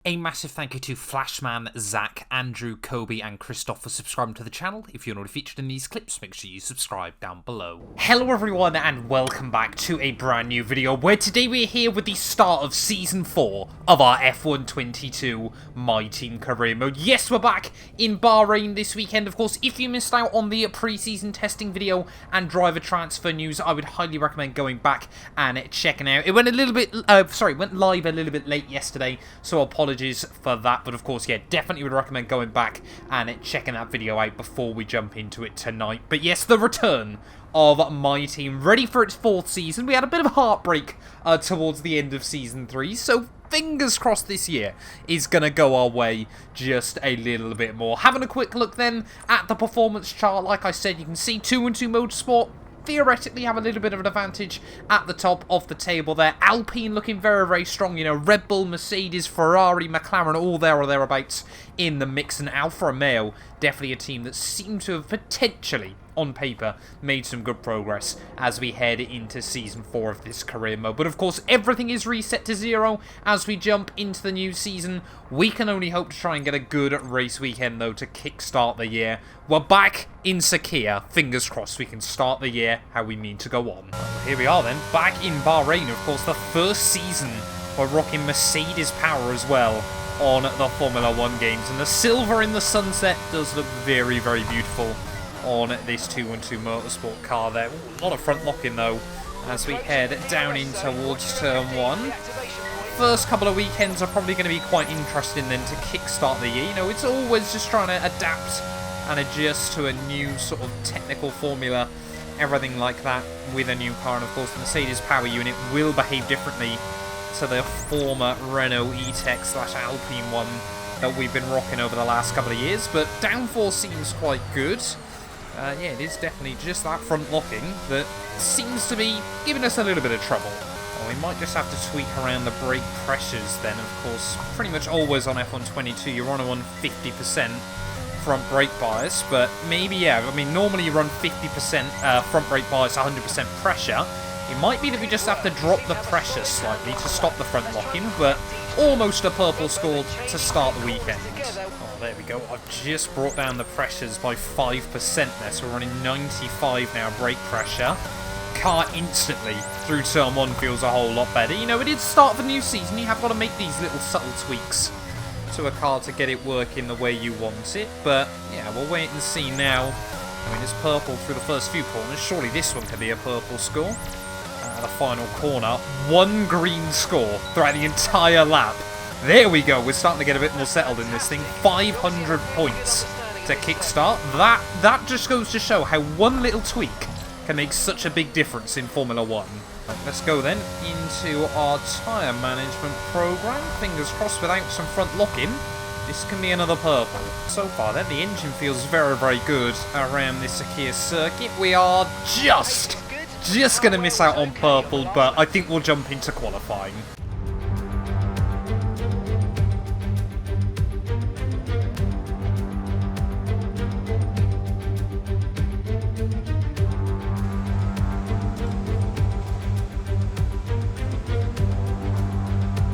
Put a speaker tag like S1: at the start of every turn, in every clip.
S1: A massive thank you to Flashman, Zach, Andrew, Kobe and Christoph for subscribing to the channel. If you're not featured in these clips, make sure you subscribe down below. Hello everyone and welcome back to a brand new video where today we're here with the start of Season 4 of our F1 22 My Team Career Mode. Yes, we're back in Bahrain this weekend. Of course, if you missed out on the pre-season testing video and driver transfer news, I would highly recommend going back and checking out. It went a little bit, went live a little bit late yesterday, so apologies for that, but of course, yeah, definitely would recommend going back and checking that video out before we jump into it tonight. But yes, the return of my team, ready for its 4th season. We had a bit of a heartbreak towards the end of Season 3, so fingers crossed this year is going to go our way just a little bit more. Having a quick look then at the performance chart, like I said, you can see 2-2 Motorsport theoretically have a little bit of an advantage at the top of the table there. Alpine looking very, very strong. You know, Red Bull, Mercedes, Ferrari, McLaren, all there or thereabouts in the mix. And Alfa Romeo, definitely a team that seems to have potentially, on paper, made some good progress as we head into Season 4 of this career mode. But of course, everything is reset to 0 as we jump into the new season. We can only hope to try and get a good race weekend, though, to kickstart the year. We're back in Sakhir. Fingers crossed we can start the year how we mean to go on. Well, here we are then, back in Bahrain. Of course, the first season we're rocking Mercedes power as well on the Formula 1 games. And the silver in the sunset does look very, very beautiful on this 2-2 Motorsport car there. Ooh, a lot of front locking though as we head down in towards turn 1. First couple of weekends are probably going to be quite interesting then to kickstart the year. You know, it's always just trying to adapt and adjust to a new sort of technical formula, everything like that with a new car. And of course the Mercedes power unit will behave differently to the former Renault E-Tech / Alpine one that we've been rocking over the last couple of years, but downforce seems quite good. Yeah, it is definitely just that front locking that seems to be giving us a little bit of trouble. Well, we might just have to tweak around the brake pressures then, of course. Pretty much always on F1 22, you're on a 50% front brake bias, but maybe, yeah, I mean, normally you run 50% front brake bias, 100% pressure. It might be that we just have to drop the pressure slightly to stop the front locking, but almost a purple score to start the weekend. Oh, there we go. I've just brought down the pressures by 5% there, so we're running 95 now brake pressure. Car instantly through turn 1 feels a whole lot better. You know, it is the start of a new season. You have got to make these little subtle tweaks to a car to get it working the way you want it. But yeah, we'll wait and see now. I mean, it's purple through the first few corners. Surely this one could be a purple score. The final corner, 1 green score throughout the entire lap. There we go, we're starting to get a bit more settled in this thing. 500 points to kickstart. That just goes to show how one little tweak can make such a big difference in Formula 1. Let's go then into our tyre management program. Fingers crossed, without some front locking, this can be another purple. So far then, the engine feels very, very good around this Sakhir circuit. We are just going to miss out on purple, but I think we'll jump into qualifying.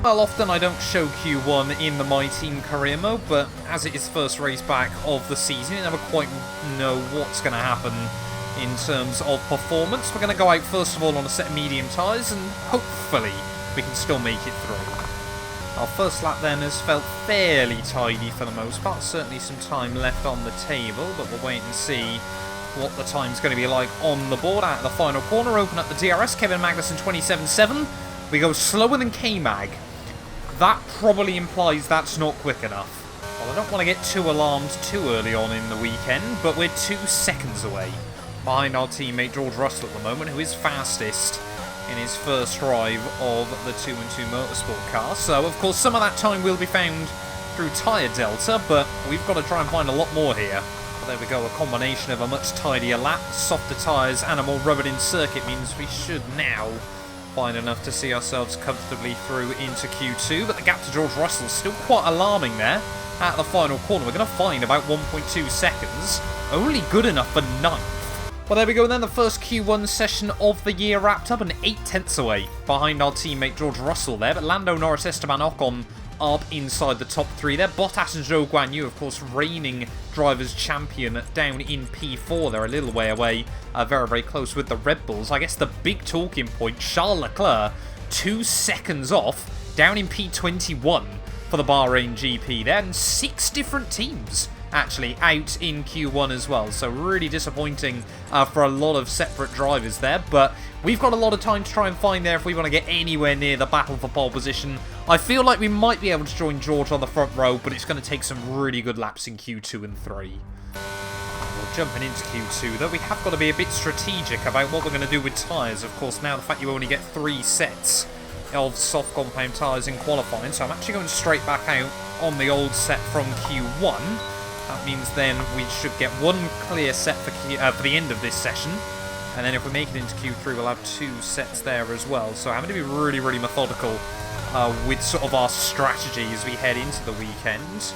S1: Well, often I don't show Q1 in the My Team career mode, but as it is first race back of the season, you never quite know what's going to happen in terms of performance. We're going to go out first of all on a set of medium tyres and hopefully we can still make it through. Our first lap then has felt fairly tidy for the most part. Certainly some time left on the table, but we'll wait and see what the time's going to be like on the board. Out of the final corner, open up the DRS, Kevin Magnussen 27.7. We go slower than K-Mag. That probably implies that's not quick enough. Well, I don't want to get too alarmed too early on in the weekend, but we're 2 seconds away behind our teammate George Russell at the moment, who is fastest in his first drive of the 2-2 Motorsport car. So, of course, some of that time will be found through tyre delta, but we've got to try and find a lot more here. Well, there we go, a combination of a much tidier lap, softer tyres, and a more rubbered-in circuit means we should now find enough to see ourselves comfortably through into Q2, but the gap to George Russell is still quite alarming there at the final corner. We're going to find about 1.2 seconds, only good enough for 9th. Well, there we go then, the first Q1 session of the year wrapped up and 8 tenths away behind our teammate George Russell there, but Lando Norris, Esteban Ocon up inside the top 3 there. Bottas and Zhou Guanyu, of course, reigning Drivers' Champion down in P4. They're a little way away, very, very close with the Red Bulls. I guess the big talking point, Charles Leclerc, 2 seconds off, down in P21 for the Bahrain GP. Then 6 different teams actually out in Q1 as well, so really disappointing for a lot of separate drivers there, but we've got a lot of time to try and find there if we want to get anywhere near the battle for pole position. I feel like we might be able to join George on the front row, but it's going to take some really good laps in Q2 and 3. Well, jumping into Q2 though, we have got to be a bit strategic about what we're going to do with tyres. Of course, now the fact you only get 3 sets of soft compound tyres in qualifying, so I'm actually going straight back out on the old set from Q1. That means then we should get 1 clear set for the end of this session. And then if we make it into Q3, we'll have 2 sets there as well. So having to be really, really methodical with sort of our strategy as we head into the weekend. So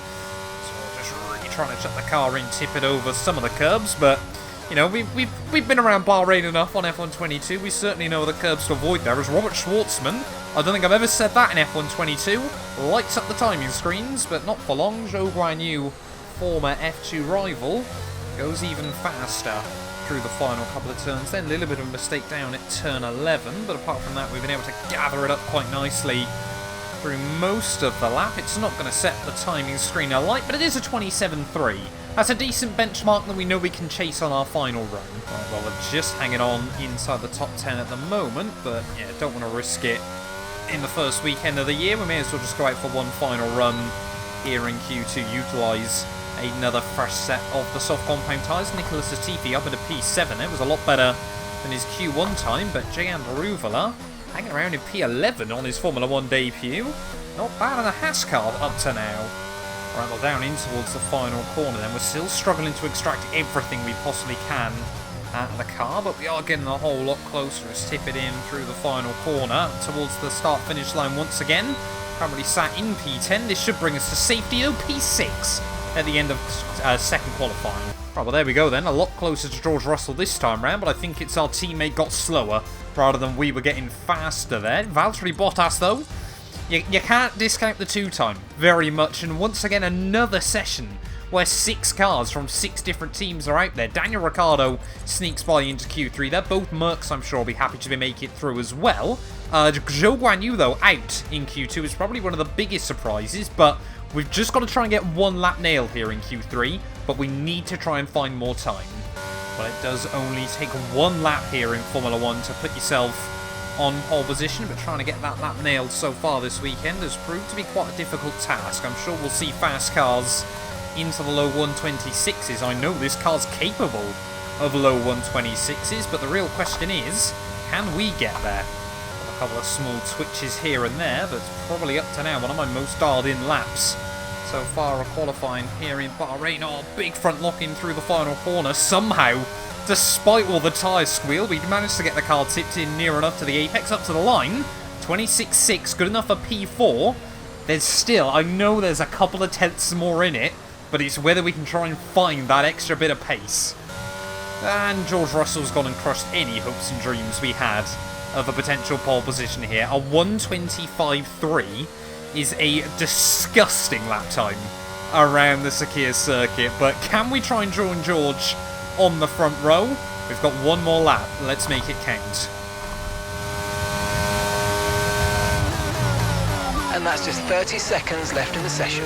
S1: just really trying to shut the car in, tip it over some of the curbs. But, you know, we've been around Bahrain enough on F122. We certainly know the curbs to avoid there. As Robert Schwartzman, I don't think I've ever said that in F122, lights up the timing screens, but not for long. Zhou Guanyu, former F2 rival, goes even faster through the final couple of turns. Then a little bit of a mistake down at turn 11, but apart from that we've been able to gather it up quite nicely through most of the lap. It's not going to set the timing screen alight, but it is a 27.3. That's a decent benchmark that we know we can chase on our final run. Right, well, we're just hanging on inside the top 10 at the moment, but yeah, don't want to risk it in the first weekend of the year. We may as well just go out for one final run here in Q2, utilise another fresh set of the soft compound tyres. Nicholas Latifi up into P7. It was a lot better than his Q1 time, but Jayan Varuvala hanging around in P11 on his Formula 1 debut. Not bad on a Haas car up to now. Right, well, down in towards the final corner then. We're still struggling to extract everything we possibly can out of the car, but we are getting a whole lot closer as tip it in through the final corner towards the start-finish line once again. Currently sat in P10. This should bring us to safety, though, P6 at the end of second qualifying. Right, well, there we go then. A lot closer to George Russell this time round, but I think it's our teammate got slower rather than we were getting faster there. Valtteri Bottas, though, you can't discount the 2-time very much, and once again, another session where 6 cars from 6 different teams are out there. Daniel Ricciardo sneaks by into Q3 there. Both Mercs, I'm sure, will be happy to make it through as well. Zhou Guanyu, though, out in Q2 is probably one of the biggest surprises, but we've just got to try and get 1 lap nailed here in Q3, but we need to try and find more time. Well, it does only take 1 lap here in Formula 1 to put yourself on pole position, but trying to get that lap nailed so far this weekend has proved to be quite a difficult task. I'm sure we'll see fast cars into the low 126s. I know this car's capable of low 126s, but the real question is, can we get there? A couple of small twitches here and there, but it's probably up to now one of my most dialed in laps so far of qualifying here in Bahrain. Oh, big front lock in through the final corner. Somehow, despite all the tyre squeal, we managed to get the car tipped in near enough to the apex, up to the line. 26.6, good enough for P4. There's still, I know there's a couple of tenths more in it, but it's whether we can try and find that extra bit of pace. And George Russell's gone and crushed any hopes and dreams we had of a potential pole position here. A 1:25.3 is a disgusting lap time around the Sakir circuit, but can we try and join George on the front row? We've got 1 more lap. Let's make it count.
S2: And that's just 30 seconds left in the session.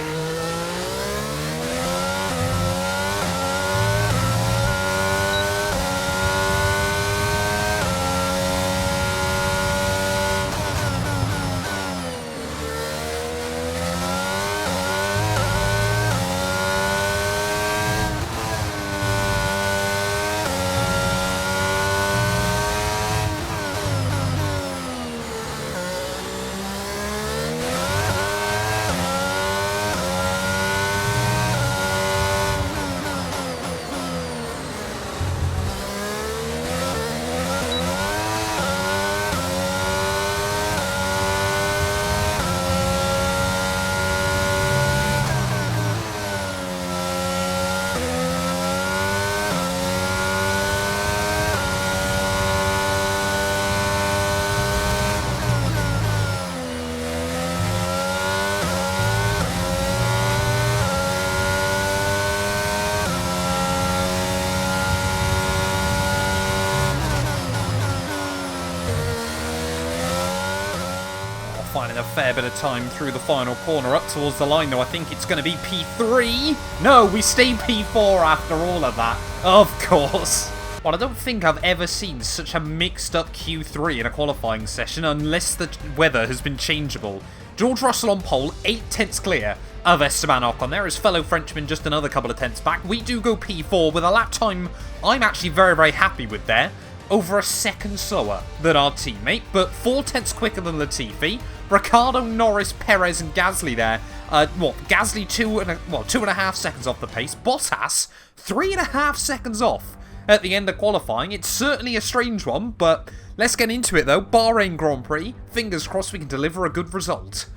S1: With a fair bit of time through the final corner up towards the line, though. I think it's going to be P3. No, we stay P4 after all of that. Of course. Well, I don't think I've ever seen such a mixed-up Q3 in a qualifying session, unless the weather has been changeable. George Russell on pole, 8 tenths clear of Esteban Ocon. There is fellow Frenchman just another couple of tenths back. We do go P4 with a lap time I'm actually very, very happy with there. Over a second slower than our teammate, but 4 tenths quicker than Latifi. Ricciardo, Norris, Perez, and Gasly there. Gasly 2.5 seconds off the pace. Bottas 3.5 seconds off at the end of qualifying. It's certainly a strange one, but let's get into it though. Bahrain Grand Prix. Fingers crossed we can deliver a good result.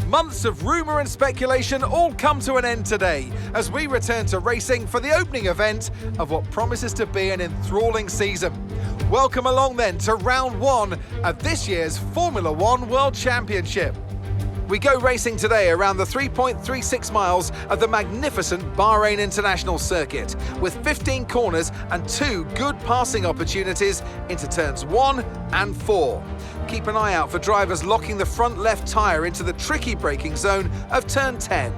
S3: Months of rumour and speculation all come to an end today as we return to racing for the opening event of what promises to be an enthralling season. Welcome along then to round 1 of this year's Formula 1 World Championship. We go racing today around the 3.36 miles of the magnificent Bahrain International Circuit with 15 corners and 2 good passing opportunities into turns 1 and 4. Keep an eye out for drivers locking the front left tyre into the tricky braking zone of turn 10.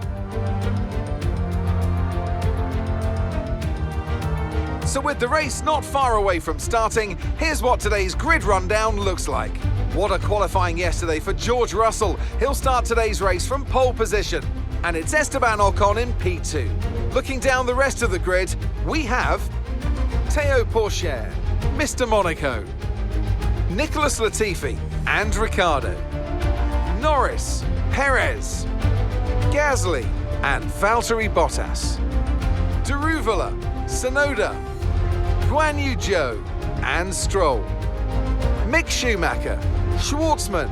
S3: So with the race not far away from starting, here's what today's grid rundown looks like. What a qualifying yesterday for George Russell. He'll start today's race from pole position. And it's Esteban Ocon in P2. Looking down the rest of the grid, we have Théo Pourchaire, Mr. Monaco, Nicholas Latifi and Ricciardo, Norris, Perez, Gasly and Valtteri Bottas, Daruvala, Tsunoda, Guan Yu Zhou and Stroll, Mick Schumacher, Schwartzman,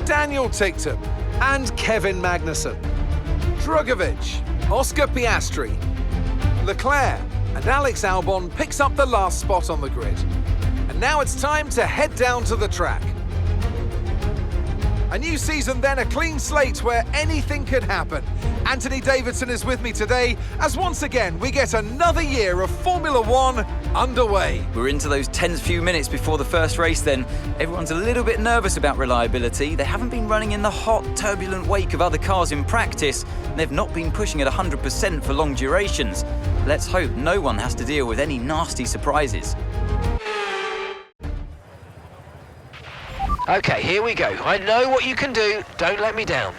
S3: Daniel Ticktum and Kevin Magnussen, Drugovich, Oscar Piastri, Leclerc and Alex Albon picks up the last spot on the grid. And now it's time to head down to the track. A new season then, a clean slate where anything could happen. Anthony Davidson is with me today as once again we get another year of Formula 1 underway.
S4: We're into those tense few minutes before the first race then. Everyone's a little bit nervous about reliability. They haven't been running in the hot, turbulent wake of other cars in practice, and they've not been pushing at 100% for long durations. Let's hope no one has to deal with any nasty surprises.
S2: Okay, here we go. I know what you can do. Don't let me down.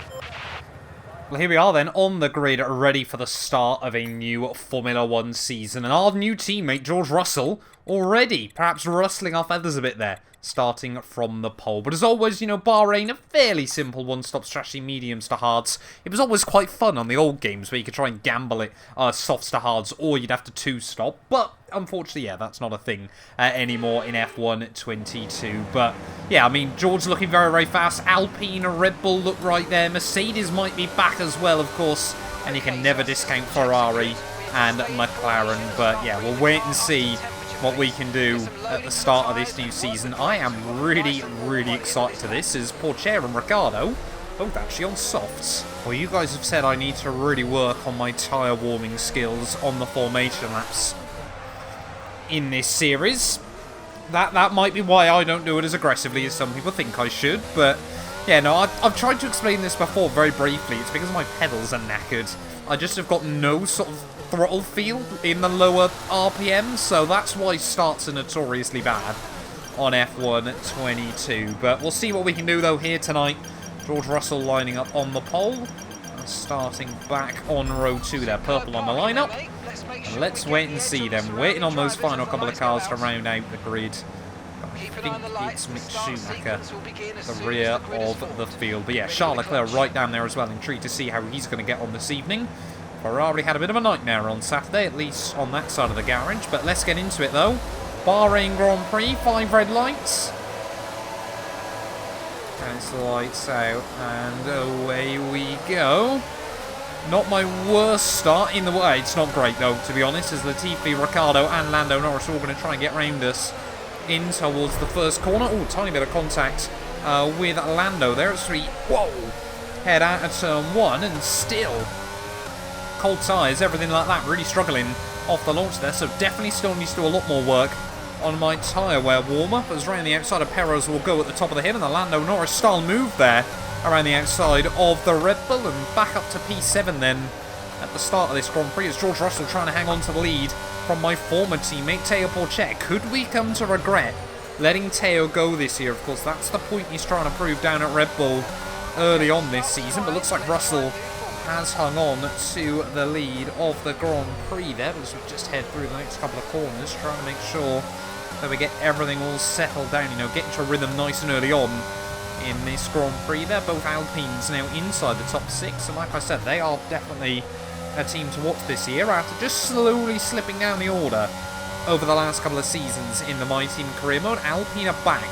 S1: Well, here we are then, on the grid, ready for the start of a new Formula 1 season. And our new teammate, George Russell, already perhaps rustling our feathers a bit there, starting from the pole. But as always, you know, Bahrain, a fairly simple one-stop strategy, mediums to hards. It was always quite fun on the old games where you could try and gamble it softs to hards, or you'd have to two-stop. But unfortunately, yeah, that's not a thing anymore in F1 22. But yeah, I mean, George looking very, very fast. Alpine, Red Bull look right there. Mercedes might be back as well, of course. And you can never discount Ferrari and McLaren. But yeah, we'll wait and see what we can do at the start of this new season. I am really, really excited to this, as Pourchaire and Ricciardo both actually on softs. Well, you guys have said I need to really work on my tyre warming skills on the formation laps in this series. That might be why I don't do it as aggressively as some people think I should, but yeah, no, I've tried to explain this before very briefly. It's because my pedals are knackered. I just have got no sort of throttle feel in the lower RPM, so that's why starts are notoriously bad on F1 22. But we'll see what we can do though here tonight. George Russell lining up on the pole, starting back on row 2 there, purple on the lineup. And let's wait and see them, waiting on those final couple of cars to round out the grid. I think it's Mick Schumacher, the rear of the field. But yeah, Charles Leclerc right down there as well. Intrigued to see how he's going to get on this evening. Ferrari had a bit of a nightmare on Saturday, at least on that side of the garage. But let's get into it though. Bahrain Grand Prix, 5 red lights. And it's lights out, and away we go. Not my worst start in the way. It's not great though, to be honest, as Latifi, Ricciardo and Lando Norris are all going to try and get round us in towards the first corner. Oh, tiny bit of contact with Lando there as we, head out of turn 1, and still cold tyres, everything like that, really struggling off the launch there, so definitely still needs to do a lot more work on my tyre wear warm-up, as around the outside of Perez will go at the top of the hill, and the Lando Norris style move there around the outside of the Red Bull, and back up to P7 then at the start of this Grand Prix, as George Russell trying to hang on to the lead from my former teammate Teo Porcher. Could we come to regret letting Teo go this year? Of course, that's the point he's trying to prove down at Red Bull early on this season, but looks like Russell has hung on to the lead of the Grand Prix there, as we just head through the next couple of corners, trying to make sure that we get everything all settled down, you know, get into a rhythm nice and early on in this Grand Prix. They're both Alpines now inside the top 6, and like I said, they are definitely a team to watch this year after just slowly slipping down the order over the last couple of seasons in the My Team career mode. Alpine are back,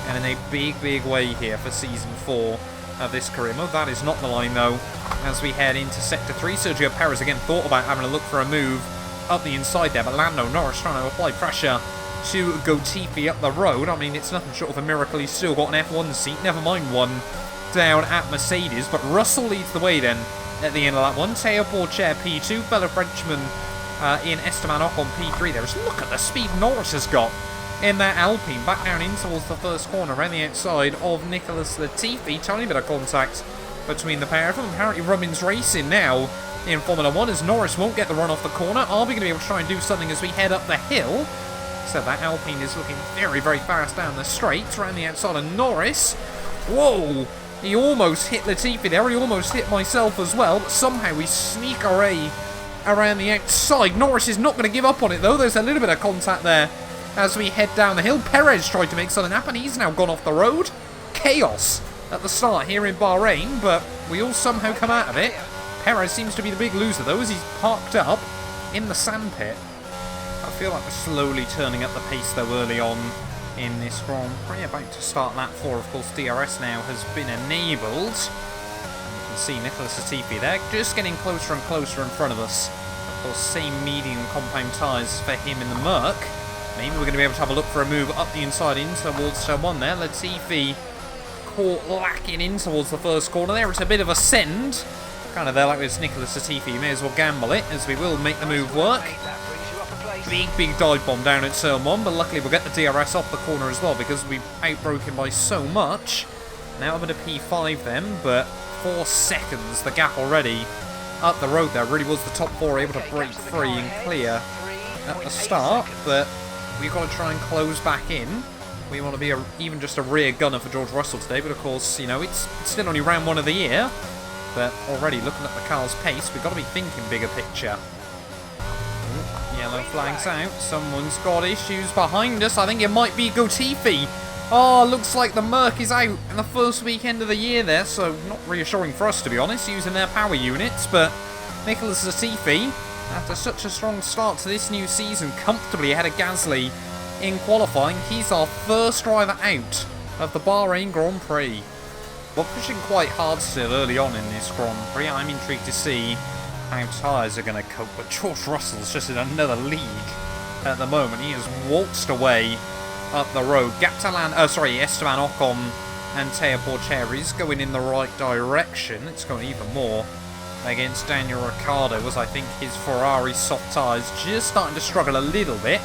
S1: and in a big way here for Season 4 of this career mode. That is not the line, though, as we head into Sector 3. Sergio Perez again thought about having a look for a move up the inside there, but Lando Norris trying to apply pressure to Latifi up the road. I mean, it's nothing short of a miracle he's still got an F1 seat, never mind one down at Mercedes, but Russell leads the way then at the end of that one. Teo Porcher P2, fellow Frenchman in Esteban Ocon P3 there. Just look at the speed Norris has got in that Alpine, back down in towards the first corner around the outside of Nicholas Latifi. Tiny bit of contact between the pair of them. Apparently Rubbin's racing now in Formula 1, as Norris won't get the run off the corner. Are we going to be able to try and do something as we head up the hill? So that Alpine is looking very fast down the straight around the outside of Norris. Whoa! He almost hit Latifi there. He almost hit myself as well, but somehow we sneak our way around the outside. Norris is not going to give up on it, though. There's a little bit of contact there as we head down the hill. Perez tried to make something happen. He's now gone off the road. Chaos at the start here in Bahrain, but we all somehow come out of it. Perez seems to be the big loser, though, as he's parked up in the sandpit. I feel like we're slowly turning up the pace, though, early on in this Grand Prix. About to start lap 4, of course. DRS now has been enabled. And you can see Nicholas Latifi there, just getting closer and closer in front of us. Of course, same medium compound tyres for him in the Merc. Maybe we're going to be able to have a look for a move up the inside in towards turn 1 there. Latifi caught lacking in towards the first corner there. It's a bit of a send. Kind of there like this Nicholas Latifi. You may as well gamble it, as we will make the move work. Big dive bomb down at turn 1, but luckily we'll get the DRS off the corner as well, because we outbroke him by so much. Now I'm at a P5 then, but 4 seconds the gap already up the road there. Really was the top 4 able to break free and clear at the start, but we've got to try and close back in. We want to be even just a rear gunner for George Russell today, but of course, you know, it's still only round 1 of the year, but already looking at the car's pace, we've got to be thinking bigger picture. Yellow flags out. Someone's got issues behind us. I think it might be Latifi. Oh, looks like the Merc is out in the first weekend of the year there, so not reassuring for us, to be honest, using their power units. But Nicholas Latifi, after such a strong start to this new season, comfortably ahead of Gasly in qualifying. He's our first driver out of the Bahrain Grand Prix. We're pushing quite hard still early on in this Grand Prix. I'm intrigued to see how tyres are going to cope, but George Russell's just in another league at the moment. He has waltzed away up the road. Gap to Esteban Ocon and Teo Porcher is going in the right direction. It's going even more against Daniel Ricciardo, as I think his Ferrari soft tyres just starting to struggle a little bit.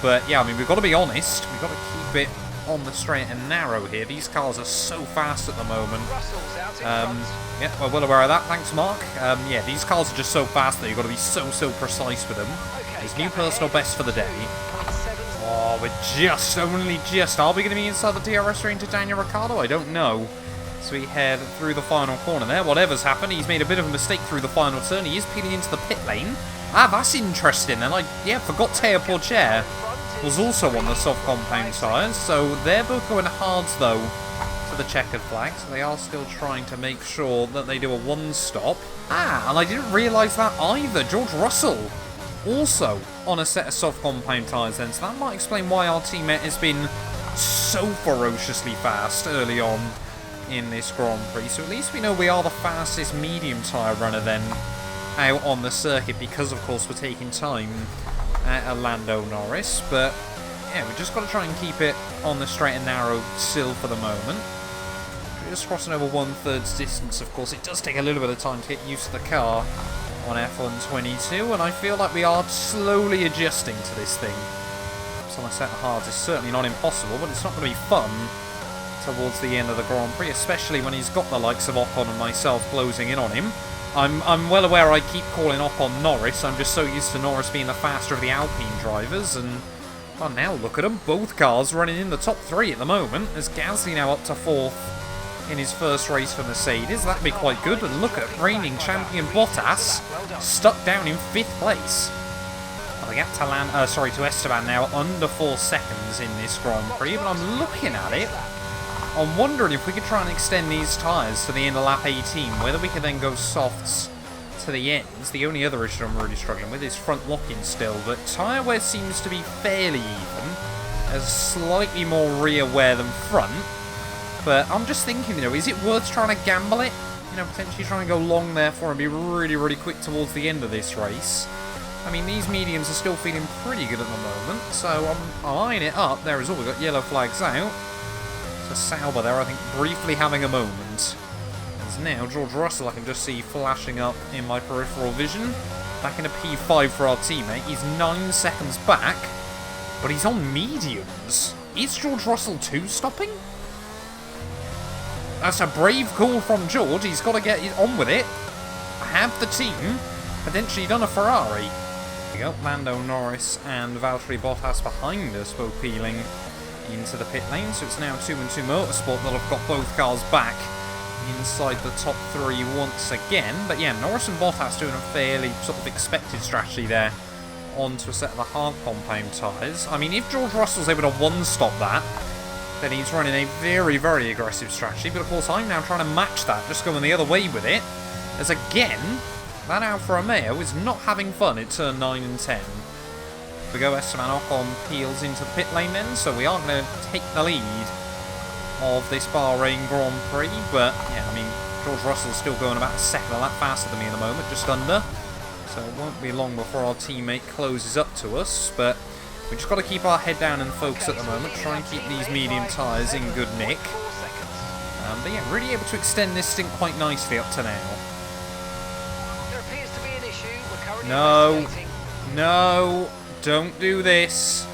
S1: But yeah, I mean, we've got to be honest. We've got to keep it on the straight and narrow here. These cars are so fast at the moment. Yeah, we're well aware of that. Thanks, Mark. Yeah, these cars are just so fast that you've got to be so precise with them. His new personal best for the day. Oh, we're only just. Are we going to be inside the DRS range to Daniel Ricciardo? I don't know. So we head through the final corner there. Whatever's happened, he's made a bit of a mistake through the final turn. He is peeling into the pit lane. Ah, that's interesting. And forgot Teo Porcher was also on the soft compound tyres. So they're both going hards, though, to the checkered flag. So they are still trying to make sure that they do a one-stop. Ah, and I didn't realise that either. George Russell also on a set of soft compound tyres then. So that might explain why our teammate has been so ferociously fast early on in this Grand Prix. So at least we know we are the fastest medium tyre runner then out on the circuit, because of course we're taking time at Lando Norris. But yeah, we've just got to try and keep it on the straight and narrow still for the moment. We're just crossing over 1/3 distance. Of course, it does take a little bit of time to get used to the car on F1 22, and I feel like we are slowly adjusting to this thing. laps on a set of hards is certainly not impossible, but it's not going to be fun towards the end of the Grand Prix, especially when he's got the likes of Ocon and myself closing in on him. I'm well aware I keep calling Ocon Norris. I'm just so used to Norris being the faster of the Alpine drivers, and well, now look at them. Both cars running in the top 3 at the moment, as Gasly now up to 4th in his first race for Mercedes. That'd be quite good. And look at reigning champion Bottas stuck down in 5th place. Well, the gap to Esteban now under 4 seconds in this Grand Prix, but I'm looking at it. I'm wondering if we could try and extend these tyres to the end of lap 18, whether we could then go softs to the ends. The only other issue I'm really struggling with is front locking still, but tyre wear seems to be fairly even. There's slightly more rear wear than front, but I'm just thinking, you know, is it worth trying to gamble it? You know, potentially try and go long therefore and be really, really quick towards the end of this race. I mean, these mediums are still feeling pretty good at the moment, so I'm eyeing it up. There is all, we've got yellow flags out. So Sauber there, I think, briefly having a moment. As now, George Russell I can just see flashing up in my peripheral vision. Back in a P5 for our teammate. He's 9 seconds back, but he's on mediums. Is George Russell 2 stopping? That's a brave call from George. He's got to get on with it. Have the team potentially done a Ferrari. There we go. Lando Norris and Valtteri Bottas behind us, both peeling into the pit lane. So it's now 2-2 Motorsport that have got both cars back inside the top 3 once again. But yeah, Norris and Bottas doing a fairly sort of expected strategy there onto a set of the hard compound tyres. I mean, if George Russell's able to one-stop that, then he's running a very, very aggressive strategy. But of course, I'm now trying to match that, just going the other way with it. As again, that Alfa Romeo is not having fun at turn 9 and 10. We go Esteban Ocon peels into the pit lane then, so we are going to take the lead of this Bahrain Grand Prix. But yeah, I mean, George Russell's still going about a second a lap faster than me at the moment, just under. So it won't be long before our teammate closes up to us. But we just got to keep our head down and focus at the moment, try and keep these medium tyres in good nick. But yeah, really able to extend this stint quite nicely up to now.
S2: There appears to be an issue. We're currently investigating.
S1: No, don't do this.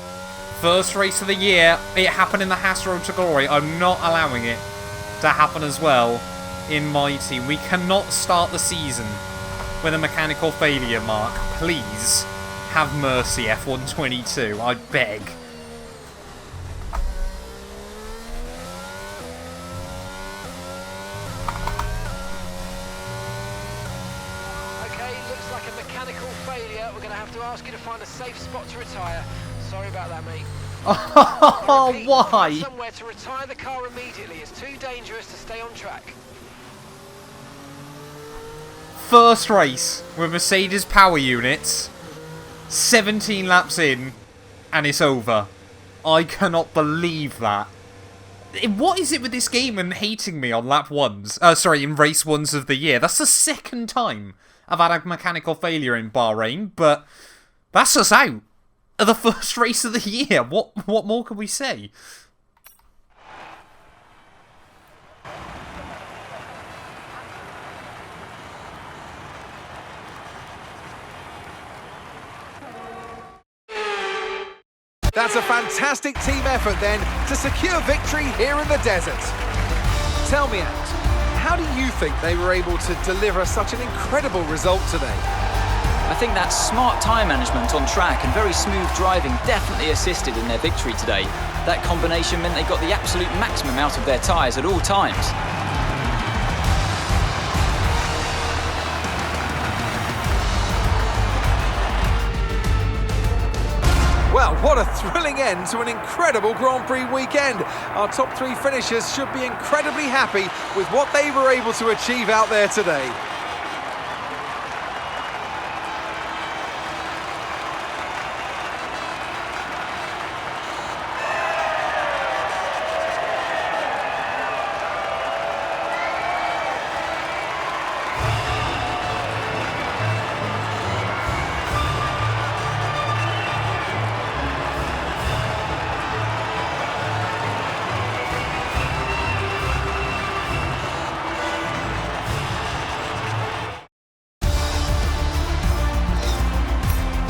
S1: First race of the year, it happened in the Haas Road to Glory. I'm not allowing it to happen as well in my team. We cannot start the season with a mechanical failure, Mark. Please have mercy, F122. I beg.
S2: Okay, looks like a mechanical failure. We're going to have to ask you to find a safe spot to retire. Sorry about that, mate.
S1: Oh, why?
S2: Somewhere to retire the car immediately. It's too dangerous to stay on track.
S1: First race with Mercedes power units, 17 laps in, and it's over. I cannot believe that. What is it with this game and hating me on lap ones? In race ones of the year. That's the second time I've had a mechanical failure in Bahrain, but that's us out of the first race of the year. What more can we say?
S3: That's a fantastic team effort then to secure victory here in the desert. Tell me, Ant, how do you think they were able to deliver such an incredible result today?
S4: I think that smart tyre management on track and very smooth driving definitely assisted in their victory today. That combination meant they got the absolute maximum out of their tyres at all times.
S3: Well, what a thrilling end to an incredible Grand Prix weekend. Our top 3 finishers should be incredibly happy with what they were able to achieve out there today.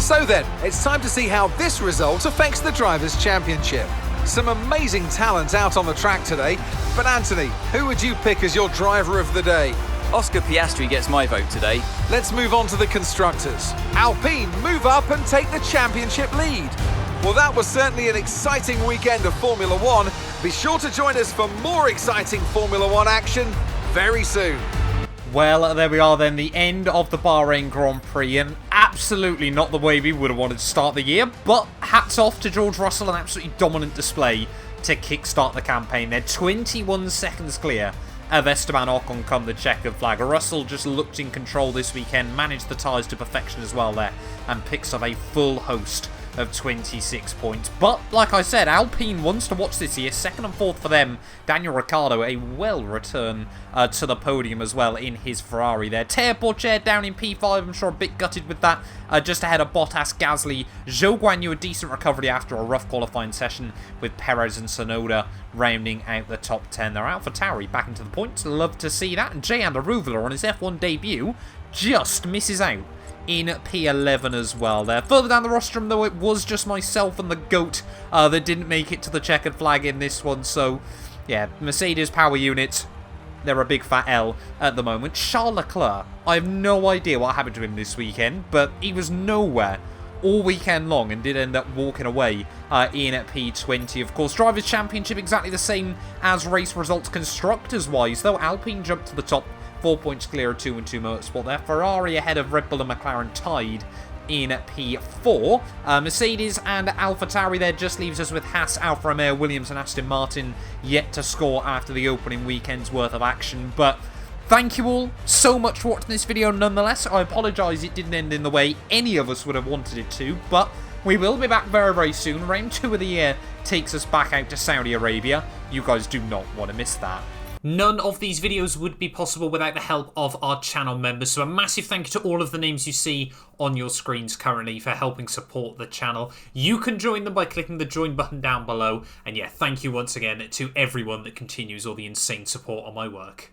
S3: So then, it's time to see how this result affects the Drivers' Championship. Some amazing talent out on the track today, but Anthony, who would you pick as your driver of the day?
S4: Oscar Piastri gets my vote today.
S3: Let's move on to the constructors. Alpine move up and take the championship lead. Well, that was certainly an exciting weekend of Formula One. Be sure to join us for more exciting Formula One action very soon.
S1: Well, there we are then, the end of the Bahrain Grand Prix, and absolutely not the way we would have wanted to start the year, but hats off to George Russell, an absolutely dominant display to kickstart the campaign. They're 21 seconds clear of Esteban Ocon come the checkered flag. Russell just looked in control this weekend, managed the tyres to perfection as well there, and picks up a full host of 26 points. But, like I said, Alpine wants to watch this year. Second and fourth for them. Daniel Ricciardo, a return to the podium as well in his Ferrari there. Teo Porcher down in P5. I'm sure a bit gutted with that. Just ahead of Bottas, Gasly. Zhou Guanyu, a decent recovery after a rough qualifying session with Perez and Tsunoda rounding out the top 10. They're AlphaTauri back into the points. Love to see that. And Jehan Aruvula on his F1 debut just misses out in P11 as well there. Further down the rostrum, though, it was just myself and the GOAT that didn't make it to the checkered flag in this one. So, yeah, Mercedes power unit, they're a big fat L at the moment. Charles Leclerc, I have no idea what happened to him this weekend, but he was nowhere all weekend long and did end up walking away in at P20. Of course, Drivers' Championship exactly the same as race results constructors-wise, though Alpine jumped to the top, 4 points clear of 2 and 2 Motorsport there. Ferrari ahead of Red Bull and McLaren tied in P4. Mercedes and AlphaTauri there just leaves us with Haas, Alfa Romeo, Williams and Aston Martin yet to score after the opening weekend's worth of action. But thank you all so much for watching this video nonetheless. I apologise it didn't end in the way any of us would have wanted it to, but we will be back very, very soon. Round 2 of the year takes us back out to Saudi Arabia. You guys do not want to miss that. None of these videos would be possible without the help of our channel members, so a massive thank you to all of the names you see on your screens currently for helping support the channel. You can join them by clicking the join button down below, and yeah, thank you once again to everyone that continues all the insane support on my work.